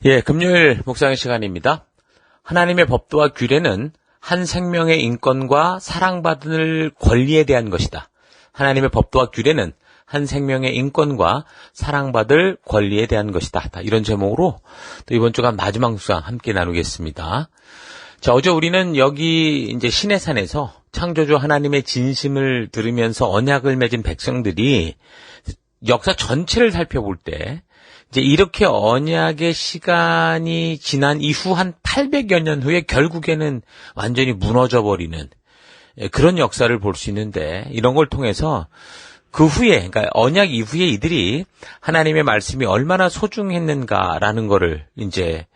예, 금요일 묵상의 시간입니다. 하나님의 법도와 규례는 한 생명의 인권과 사랑받을 권리에 대한 것이다. 하나님의 법도와 규례는 한 생명의 인권과 사랑받을 권리에 대한 것이다. 이런 제목으로 또 이번 주간 마지막 묵상 함께 나누겠습니다. 자, 어제 우리는 여기 이제 시내산에서 창조주 하나님의 진심을 들으면서 언약을 맺은 백성들이 역사 전체를 살펴볼 때 이제 이렇게 언약의 시간이 지난 이후 한 800여 년 후에 결국에는 완전히 무너져 버리는 그런 역사를 볼 수 있는데, 이런 걸 통해서 그 후에, 그러니까 언약 이후에 이들이 하나님의 말씀이 얼마나 소중했는가라는 거를 이제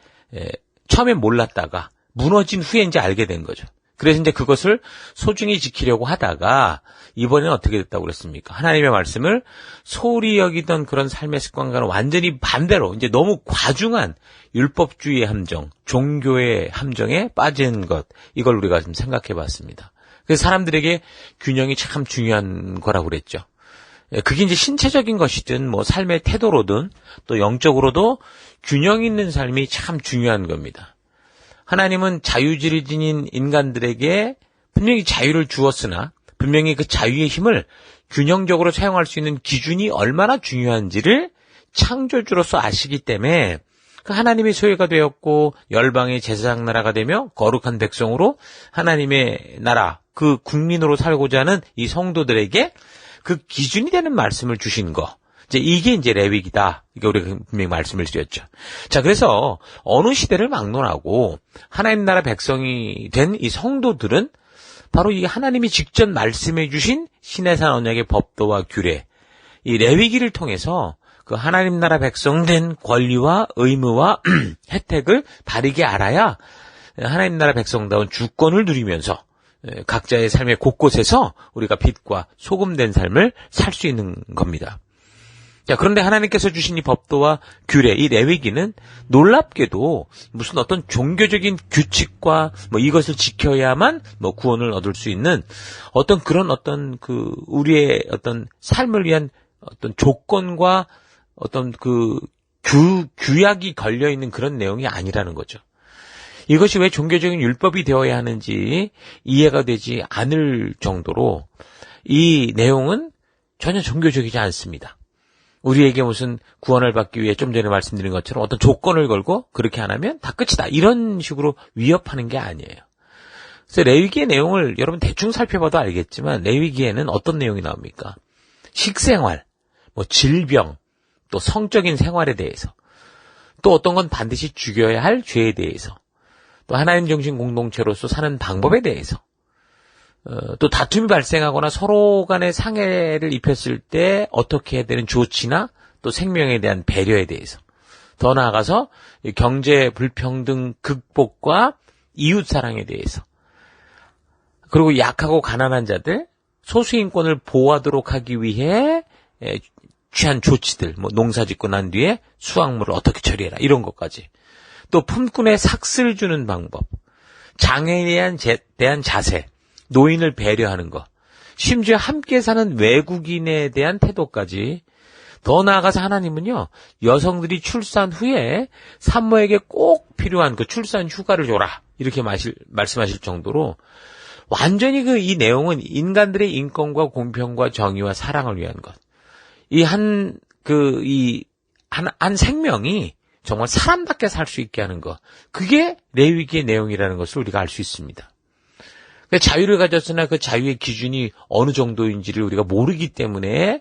처음에 몰랐다가 무너진 후에 이제 알게 된 거죠. 그래서 이제 그것을 소중히 지키려고 하다가 이번에는 어떻게 됐다고 그랬습니까? 하나님의 말씀을 소홀히 여기던 그런 삶의 습관과는 완전히 반대로 이제 너무 과중한 율법주의의 함정, 종교의 함정에 빠진 것, 이걸 우리가 좀 생각해 봤습니다. 그래서 사람들에게 균형이 참 중요한 거라고 그랬죠. 그게 이제 신체적인 것이든 뭐 삶의 태도로든 또 영적으로도 균형 있는 삶이 참 중요한 겁니다. 하나님은 자유질을 지닌 인간들에게 분명히 자유를 주었으나 분명히 그 자유의 힘을 균형적으로 사용할 수 있는 기준이 얼마나 중요한지를 창조주로서 아시기 때문에 그 하나님의 소유가 되었고 열방의 제사장 나라가 되며 거룩한 백성으로 하나님의 나라, 그 국민으로 살고자 하는 이 성도들에게 그 기준이 되는 말씀을 주신 거. 이게 이제 레위기다. 이게 우리가 분명히 말씀을 드렸죠. 자, 그래서 어느 시대를 막론하고 하나님 나라 백성이 된 이 성도들은 바로 이 하나님이 직접 말씀해 주신 시내산 언약의 법도와 규례, 이 레위기를 통해서 그 하나님 나라 백성 된 권리와 의무와 혜택을 바르게 알아야 하나님 나라 백성다운 주권을 누리면서 각자의 삶의 곳곳에서 우리가 빛과 소금 된 삶을 살 수 있는 겁니다. 자, 그런데 하나님께서 주신 이 법도와 규례, 이 레위기는 놀랍게도 무슨 어떤 종교적인 규칙과 뭐 이것을 지켜야만 뭐 구원을 얻을 수 있는 어떤 그런 어떤 그 우리의 어떤 삶을 위한 어떤 조건과 어떤 그 규약이 걸려 있는 그런 내용이 아니라는 거죠. 이것이 왜 종교적인 율법이 되어야 하는지 이해가 되지 않을 정도로 이 내용은 전혀 종교적이지 않습니다. 우리에게 무슨 구원을 받기 위해 좀 전에 말씀드린 것처럼 어떤 조건을 걸고 그렇게 안 하면 다 끝이다, 이런 식으로 위협하는 게 아니에요. 그래서 레위기의 내용을 여러분 대충 살펴봐도 알겠지만 레위기에는 어떤 내용이 나옵니까? 식생활, 뭐 질병, 또 성적인 생활에 대해서, 또 어떤 건 반드시 죽여야 할 죄에 대해서, 또 하나님 정신 공동체로서 사는 방법에 대해서, 또 다툼이 발생하거나 서로 간에 상해를 입혔을 때 어떻게 해야 되는 조치나 또 생명에 대한 배려에 대해서, 더 나아가서 경제 불평등 극복과 이웃 사랑에 대해서, 그리고 약하고 가난한 자들, 소수인권을 보호하도록 하기 위해 취한 조치들, 뭐 농사 짓고 난 뒤에 수확물을 어떻게 처리해라, 이런 것까지, 또 품꾼의 삭스를 주는 방법, 장애인에 대한 자세, 노인을 배려하는 것, 심지어 함께 사는 외국인에 대한 태도까지, 더 나아가서 하나님은요, 여성들이 출산 후에 산모에게 꼭 필요한 그 출산 휴가를 줘라, 이렇게 말씀하실 정도로 완전히 이 내용은 인간들의 인권과 공평과 정의와 사랑을 위한 것. 한 생명이 정말 사람답게 살 수 있게 하는 것. 그게 레위기의 내용이라는 것을 우리가 알 수 있습니다. 자유를 가졌으나 그 자유의 기준이 어느 정도인지를 우리가 모르기 때문에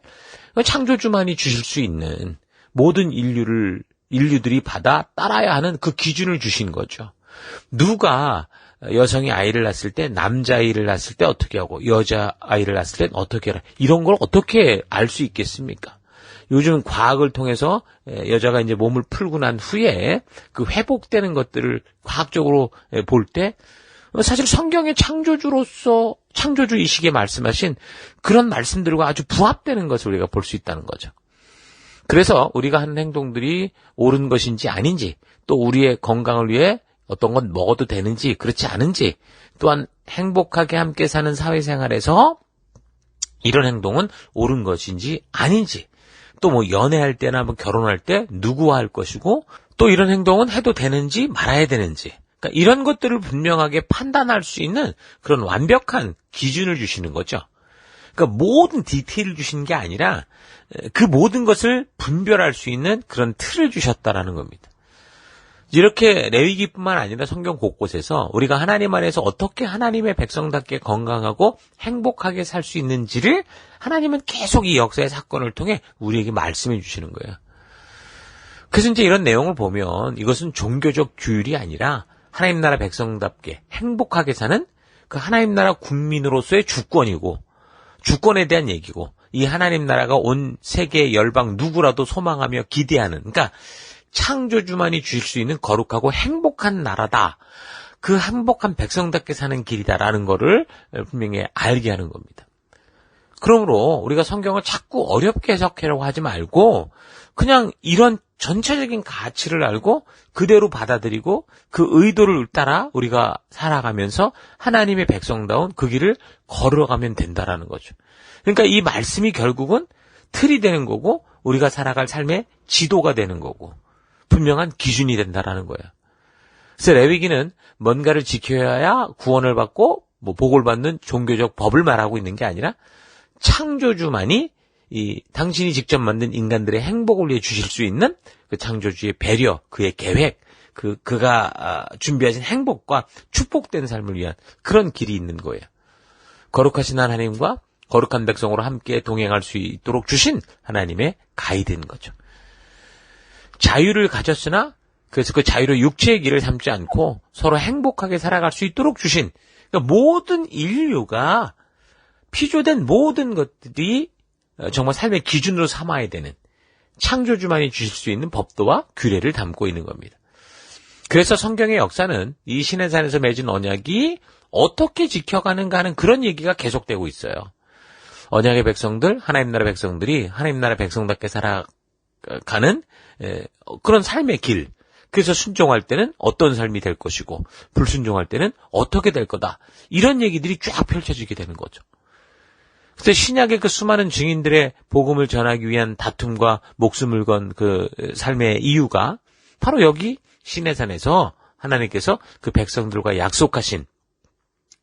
창조주만이 주실 수 있는 모든 인류들이 받아 따라야 하는 그 기준을 주신 거죠. 누가 여성이 아이를 낳았을 때, 남자아이를 낳았을 때 어떻게 하고 여자아이를 낳았을 때 어떻게 해라, 이런 걸 어떻게 알 수 있겠습니까? 요즘 과학을 통해서 여자가 이제 몸을 풀고 난 후에 그 회복되는 것들을 과학적으로 볼 때 사실 성경의 창조주이시기에 말씀하신 그런 말씀들과 아주 부합되는 것을 우리가 볼 수 있다는 거죠. 그래서 우리가 하는 행동들이 옳은 것인지 아닌지, 또 우리의 건강을 위해 어떤 건 먹어도 되는지 그렇지 않은지, 또한 행복하게 함께 사는 사회생활에서 이런 행동은 옳은 것인지 아닌지, 또 뭐 연애할 때나 뭐 결혼할 때 누구와 할 것이고 또 이런 행동은 해도 되는지 말아야 되는지, 그러니까 이런 것들을 분명하게 판단할 수 있는 그런 완벽한 기준을 주시는 거죠. 그러니까 모든 디테일을 주시는 게 아니라 그 모든 것을 분별할 수 있는 그런 틀을 주셨다라는 겁니다. 이렇게 레위기뿐만 아니라 성경 곳곳에서 우리가 하나님 안에서 어떻게 하나님의 백성답게 건강하고 행복하게 살 수 있는지를 하나님은 계속 이 역사의 사건을 통해 우리에게 말씀해 주시는 거예요. 그래서 이제 이런 내용을 보면 이것은 종교적 규율이 아니라 하나님 나라 백성답게 행복하게 사는 그 하나님 나라 국민으로서의 주권이고, 주권에 대한 얘기고, 이 하나님 나라가 온 세계 열방 누구라도 소망하며 기대하는, 그러니까 창조주만이 주실 수 있는 거룩하고 행복한 나라다. 그 행복한 백성답게 사는 길이다라는 거를 분명히 알게 하는 겁니다. 그러므로 우리가 성경을 자꾸 어렵게 해석하려고 하지 말고 그냥 이런 전체적인 가치를 알고 그대로 받아들이고 그 의도를 따라 우리가 살아가면서 하나님의 백성다운 그 길을 걸어가면 된다라는 거죠. 그러니까 이 말씀이 결국은 틀이 되는 거고 우리가 살아갈 삶의 지도가 되는 거고 분명한 기준이 된다라는 거예요. 그래서 레위기는 뭔가를 지켜야 구원을 받고 복을 받는 종교적 법을 말하고 있는 게 아니라 창조주만이 당신이 직접 만든 인간들의 행복을 위해 주실 수 있는 그 창조주의 배려, 그의 계획, 그가 준비하신 행복과 축복된 삶을 위한 그런 길이 있는 거예요. 거룩하신 하나님과 거룩한 백성으로 함께 동행할 수 있도록 주신 하나님의 가이드인 거죠. 자유를 가졌으나 그래서 그 자유를 육체의 길을 삼지 않고 서로 행복하게 살아갈 수 있도록 주신, 그러니까 모든 인류가 피조된 모든 것들이 정말 삶의 기준으로 삼아야 되는 창조주만이 주실 수 있는 법도와 규례를 담고 있는 겁니다. 그래서 성경의 역사는 이 시내산에서 맺은 언약이 어떻게 지켜가는가 하는 그런 얘기가 계속되고 있어요. 언약의 백성들, 하나님 나라 백성들이 하나님 나라 백성답게 살아가는 그런 삶의 길, 그래서 순종할 때는 어떤 삶이 될 것이고 불순종할 때는 어떻게 될 거다, 이런 얘기들이 쫙 펼쳐지게 되는 거죠. 그래서 신약의 그 수많은 증인들의 복음을 전하기 위한 다툼과 목숨을 건 그 삶의 이유가 바로 여기 시내산에서 하나님께서 그 백성들과 약속하신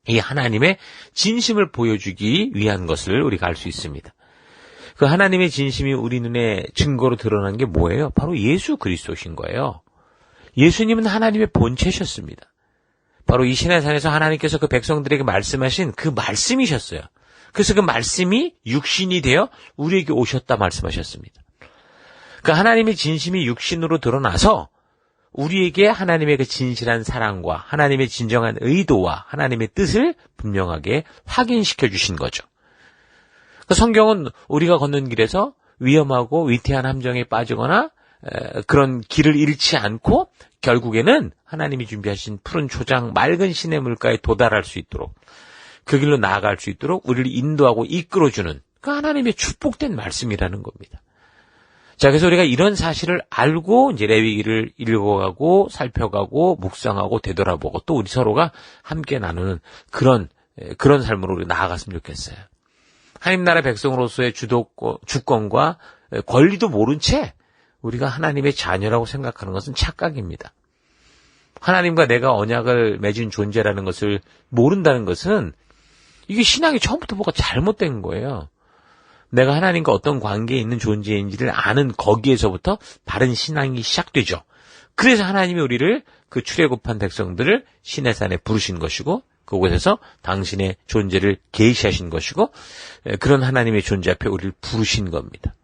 이 하나님의 진심을 보여주기 위한 것을 우리가 알 수 있습니다. 그 하나님의 진심이 우리 눈에 증거로 드러난 게 뭐예요? 바로 예수 그리스도신 거예요. 예수님은 하나님의 본체셨습니다. 바로 이 시내산에서 하나님께서 그 백성들에게 말씀하신 그 말씀이셨어요. 그래서 그 말씀이 육신이 되어 우리에게 오셨다 말씀하셨습니다. 그 하나님의 진심이 육신으로 드러나서 우리에게 하나님의 그 진실한 사랑과 하나님의 진정한 의도와 하나님의 뜻을 분명하게 확인시켜 주신 거죠. 그 성경은 우리가 걷는 길에서 위험하고 위태한 함정에 빠지거나 그런 길을 잃지 않고 결국에는 하나님이 준비하신 푸른 초장 맑은 시냇물가에 도달할 수 있도록, 그 길로 나아갈 수 있도록 우리를 인도하고 이끌어주는 그 하나님의 축복된 말씀이라는 겁니다. 자, 그래서 우리가 이런 사실을 알고 이제 레위기를 읽어가고 살펴가고 묵상하고 되돌아보고 또 우리 서로가 함께 나누는 그런 삶으로 우리 나아갔으면 좋겠어요. 하나님 나라 백성으로서의 주권과 권리도 모른 채 우리가 하나님의 자녀라고 생각하는 것은 착각입니다. 하나님과 내가 언약을 맺은 존재라는 것을 모른다는 것은 이게 신앙이 처음부터 뭐가 잘못된 거예요. 내가 하나님과 어떤 관계에 있는 존재인지를 아는 거기에서부터 바른 신앙이 시작되죠. 그래서 하나님이 우리를 그 출애굽한 백성들을 시내산에 부르신 것이고 그곳에서 당신의 존재를 계시하신 것이고 그런 하나님의 존재 앞에 우리를 부르신 겁니다.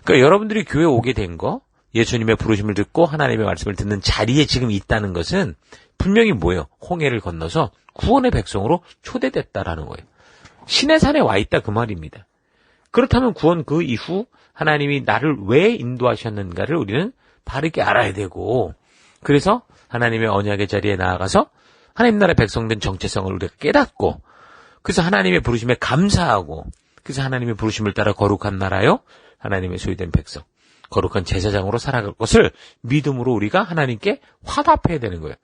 그러니까 여러분들이 교회에 오게 된 거, 예수님의 부르심을 듣고 하나님의 말씀을 듣는 자리에 지금 있다는 것은 분명히 뭐예요? 홍해를 건너서 구원의 백성으로 초대됐다라는 거예요. 시내산에 와 있다 그 말입니다. 그렇다면 구원 그 이후 하나님이 나를 왜 인도하셨는가를 우리는 바르게 알아야 되고, 그래서 하나님의 언약의 자리에 나아가서 하나님 나라의 백성된 정체성을 우리가 깨닫고, 그래서 하나님의 부르심에 감사하고, 그래서 하나님의 부르심을 따라 거룩한 나라요, 하나님의 소유된 백성, 거룩한 제사장으로 살아갈 것을 믿음으로 우리가 하나님께 화답해야 되는 거예요.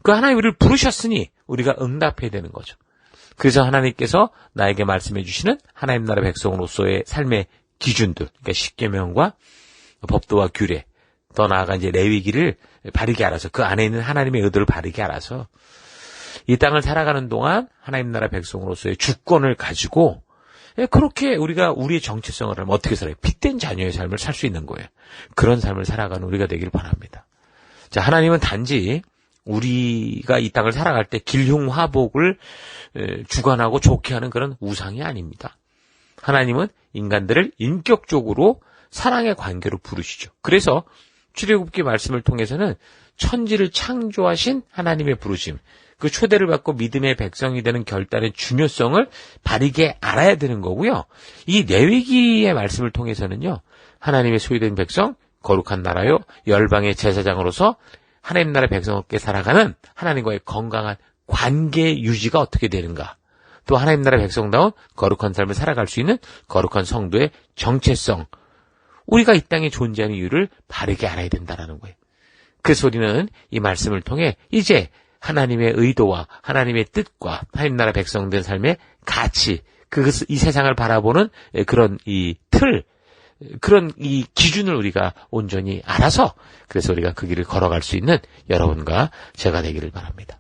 그 하나님 우리를 부르셨으니 우리가 응답해야 되는 거죠. 그래서 하나님께서 나에게 말씀해 주시는 하나님 나라 백성으로서의 삶의 기준들, 그러니까 십계명과 법도와 규례, 더 나아가 이제 레위기를 바르게 알아서 그 안에 있는 하나님의 의도를 바르게 알아서 이 땅을 살아가는 동안 하나님 나라 백성으로서의 주권을 가지고 그렇게 우리가 우리의 정체성을 하면 어떻게 살아요? 빛된 자녀의 삶을 살 수 있는 거예요. 그런 삶을 살아가는 우리가 되길 바랍니다. 자, 하나님은 단지 우리가 이 땅을 살아갈 때 길흉화복을 주관하고 좋게 하는 그런 우상이 아닙니다. 하나님은 인간들을 인격적으로 사랑의 관계로 부르시죠. 그래서 출애굽기 말씀을 통해서는 천지를 창조하신 하나님의 부르심, 그 초대를 받고 믿음의 백성이 되는 결단의 중요성을 바르게 알아야 되는 거고요. 이 레위기의 말씀을 통해서는요, 하나님의 소유된 백성, 거룩한 나라요, 열방의 제사장으로서 하나님 나라 백성답게 살아가는 하나님과의 건강한 관계 유지가 어떻게 되는가, 또 하나님 나라 백성다운 거룩한 삶을 살아갈 수 있는 거룩한 성도의 정체성, 우리가 이 땅에 존재하는 이유를 바르게 알아야 된다는 거예요. 그래서 우리는 이 말씀을 통해 이제 하나님의 의도와 하나님의 뜻과 하나님 나라 백성된 삶의 가치, 이 세상을 바라보는 그런 이 틀, 그런 이 기준을 우리가 온전히 알아서 그래서 우리가 그 길을 걸어갈 수 있는 여러분과 제가 되기를 바랍니다.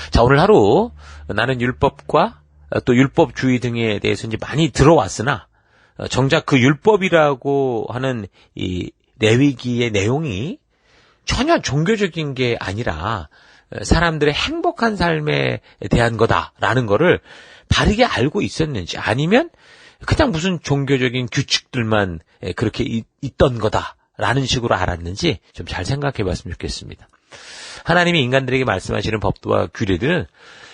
자, 오늘 하루 나는 율법과 또 율법주의 등에 대해서 이제 많이 들어왔으나 정작 그 율법이라고 하는 이 레위기의 내용이 전혀 종교적인 게 아니라 사람들의 행복한 삶에 대한 거다라는 거를 바르게 알고 있었는지, 아니면 그냥 무슨 종교적인 규칙들만 그렇게 있던 거다라는 식으로 알았는지 좀 잘 생각해 봤으면 좋겠습니다. 하나님이 인간들에게 말씀하시는 법도와 규례들은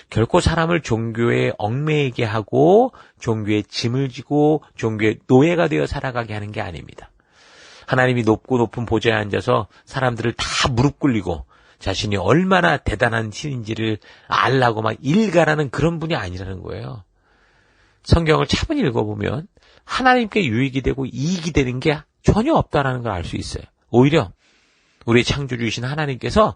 결코 사람을 종교에 얽매이게 하고 종교의 짐을 지고 종교의 노예가 되어 살아가게 하는 게 아닙니다. 하나님이 높고 높은 보좌에 앉아서 사람들을 다 무릎 꿇리고 자신이 얼마나 대단한 신인지를 알라고 막 일가라는 그런 분이 아니라는 거예요. 성경을 차분히 읽어보면 하나님께 유익이 되고 이익이 되는 게 전혀 없다는 걸 알 수 있어요. 오히려 우리 창조주이신 하나님께서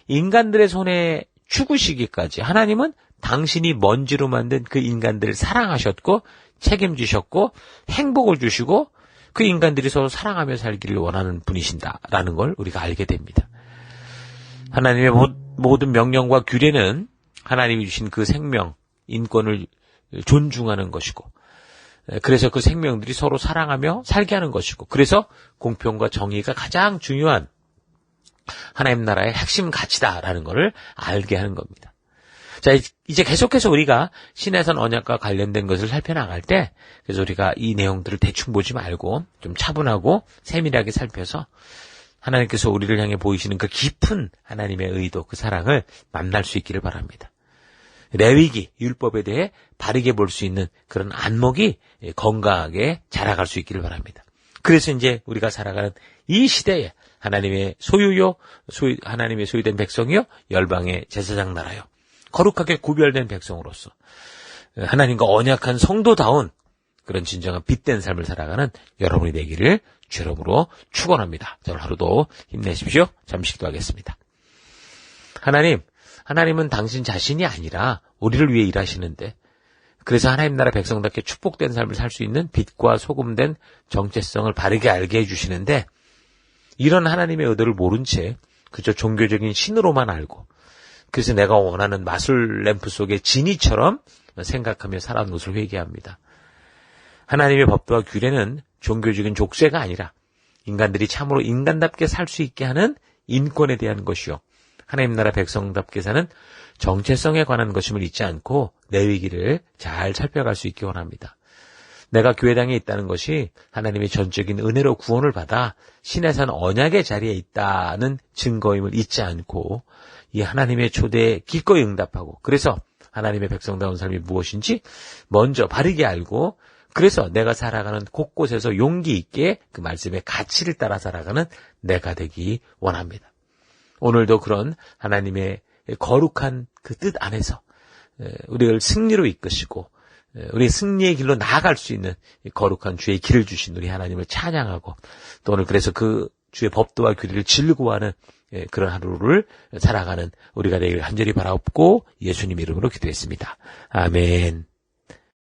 인간들의 손에 죽으시기까지 하나님은 당신이 먼지로 만든 그 인간들을 사랑하셨고 책임지셨고 행복을 주시고 그 인간들이 서로 사랑하며 살기를 원하는 분이신다라는 걸 우리가 알게 됩니다. 하나님의 모든 명령과 규례는 하나님이 주신 그 생명, 인권을 존중하는 것이고, 그래서 그 생명들이 서로 사랑하며 살게 하는 것이고, 그래서 공평과 정의가 가장 중요한 하나님 나라의 핵심 가치다라는 것을 알게 하는 겁니다. 자, 이제 계속해서 우리가 신해선 언약과 관련된 것을 살펴나갈 때, 그래서 우리가 이 내용들을 대충 보지 말고 좀 차분하고 세밀하게 살펴서 하나님께서 우리를 향해 보이시는 그 깊은 하나님의 의도, 그 사랑을 만날 수 있기를 바랍니다. 레위기, 율법에 대해 바르게 볼 수 있는 그런 안목이 건강하게 자라갈 수 있기를 바랍니다. 그래서 이제 우리가 살아가는 이 시대에 하나님의 하나님의 소유된 백성이요, 열방의 제사장 나라요, 거룩하게 구별된 백성으로서 하나님과 언약한 성도다운 그런 진정한 빛된 삶을 살아가는 여러분이 되기를 주 이름으로 축원합니다. 오늘 하루도 힘내십시오. 잠시 기도하겠습니다. 하나님은 당신 자신이 아니라 우리를 위해 일하시는데, 그래서 하나님 나라 백성답게 축복된 삶을 살 수 있는 빛과 소금된 정체성을 바르게 알게 해주시는데, 이런 하나님의 의도를 모른 채 그저 종교적인 신으로만 알고, 그래서 내가 원하는 마술 램프 속의 지니처럼 생각하며 살아온 것을 회개합니다. 하나님의 법도와 규례는 종교적인 족쇄가 아니라 인간들이 참으로 인간답게 살 수 있게 하는 인권에 대한 것이요, 하나님 나라 백성답게 사는 정체성에 관한 것임을 잊지 않고 레위기를 잘 살펴갈 수 있기 원합니다. 내가 교회당에 있다는 것이 하나님의 전적인 은혜로 구원을 받아 신의 산 언약의 자리에 있다는 증거임을 잊지 않고 이 하나님의 초대에 기꺼이 응답하고, 그래서 하나님의 백성다운 삶이 무엇인지 먼저 바르게 알고, 그래서 내가 살아가는 곳곳에서 용기 있게 그 말씀의 가치를 따라 살아가는 내가 되기 원합니다. 오늘도 그런 하나님의 거룩한 그 뜻 안에서 우리를 승리로 이끄시고 우리 승리의 길로 나아갈 수 있는 거룩한 주의 길을 주신 우리 하나님을 찬양하고, 또 오늘 그래서 그 주의 법도와 규례를 즐거워하는 그런 하루를 살아가는 우리가 되기를 간절히 바라옵고 예수님 이름으로 기도했습니다. 아멘.